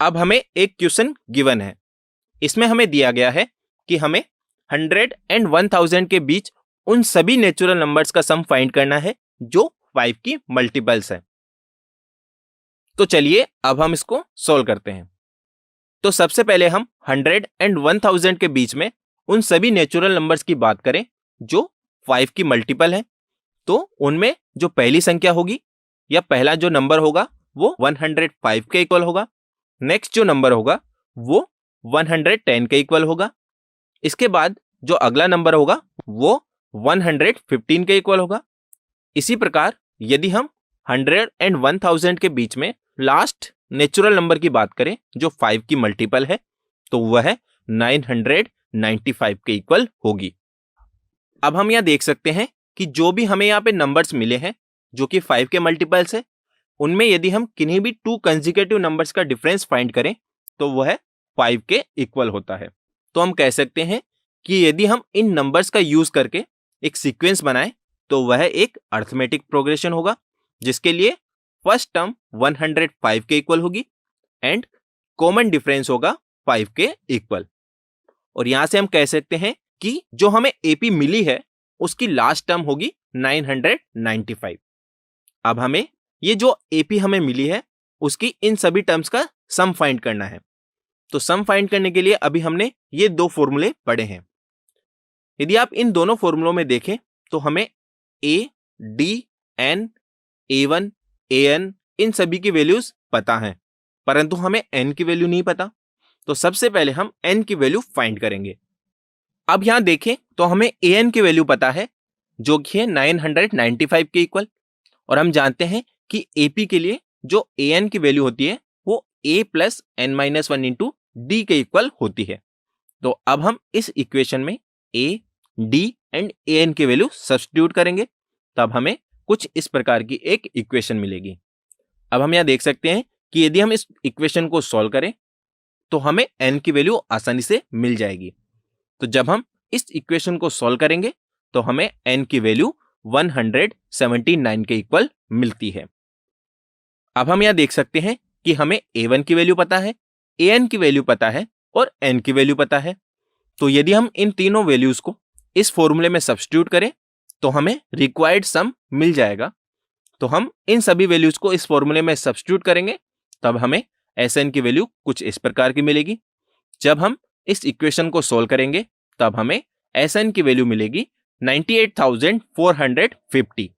अब हमें एक क्वेश्चन गिवन है, इसमें हमें दिया गया है कि हमें 100 एंड 1000 के बीच उन सभी नेचुरल नंबर्स का सम फाइंड करना है जो 5 की मल्टीपल्स है। तो चलिए अब हम इसको सॉल्व करते हैं। तो सबसे पहले हम 100 एंड 1000 के बीच में उन सभी नेचुरल नंबर्स की बात करें जो 5 की मल्टीपल है। तो उनमें जो पहली संख्या होगी या पहला जो नंबर होगा वो 105 के इक्वल होगा। नेक्स्ट जो नंबर होगा वो 110 के इक्वल होगा। इसके बाद जो अगला नंबर होगा वो 115 के इक्वल होगा। इसी प्रकार यदि हम 100 एंड 1000 के बीच में लास्ट नेचुरल नंबर की बात करें जो 5 की मल्टीपल है तो वह 995 के इक्वल होगी। अब हम यहां देख सकते हैं कि जो भी हमें यहाँ पे नंबर्स मिले हैं जो कि 5 के मल्टीपल्स है, उनमें यदि हम किन्हीं भी 2 कंसेक्यूटिव नंबर्स का डिफरेंस फाइंड करें तो वह 5 के इक्वल होता है। तो हम कह सकते हैं कि यदि हम इन नंबर्स का यूज करके एक सीक्वेंस बनाएं तो वह एक अरिथमेटिक प्रोग्रेशन होगा जिसके लिए फर्स्ट टर्म 105 के इक्वल होगी एंड कॉमन डिफरेंस होगा 5 के इक्वल। और यहां से हम कह सकते हैं कि जो हमें एपी मिली है उसकी लास्ट टर्म होगी 995। अब हमें ये जो एपी हमें मिली है उसकी इन सभी टर्म्स का सम फाइंड करना है। तो सम फाइंड करने के लिए अभी हमने ये 2 फॉर्मूले पढ़े हैं। यदि आप इन दोनों फॉर्मूलों में देखें तो हमें ए, डी, एन, ए1, एन इन सभी की वैल्यूज पता हैं, परंतु हमें एन की वैल्यू नहीं पता। तो सबसे पहले हम एन की वैल्यू फाइंड करेंगे। अब यहां देखें तो हमें एन की वैल्यू पता है जो कि है 995 के इक्वल, और हम जानते हैं कि एपी के लिए जो एन की वैल्यू होती है वो A plus N minus 1 into D के इक्वल होती है। तो अब हम इस इक्वेशन में ए, डी एंड एन की वैल्यू सब्स्टिट्यूट करेंगे, तब हमें कुछ इस प्रकार की एक इक्वेशन मिलेगी। अब हम यहां देख सकते हैं कि यदि हम इस इक्वेशन को सॉल्व करें तो हमें एन की वैल्यू आसानी से मिल जाएगी। तो जब हम इस इक्वेशन को सॉल्व करेंगे तो हमें एन की वैल्यू 179 के इक्वल मिलती है। अब हम यहां देख सकते हैं कि हमें ए1 की वैल्यू पता है, एन की वैल्यू पता है और एन की वैल्यू पता है। तो यदि हम इन तीनों वैल्यूज को इस फॉर्मूले में सब्स्टिट्यूट करें तो हमें रिक्वायर्ड सम मिल जाएगा। तो हम इन सभी वैल्यूज को इस फॉर्मूले में सब्स्टिट्यूट करेंगे तब हमें एस एन की वैल्यू कुछ इस प्रकार की मिलेगी। जब हम इस इक्वेशन को सोल्व करेंगे तब हमें एस एन की वैल्यू मिलेगी 98,450।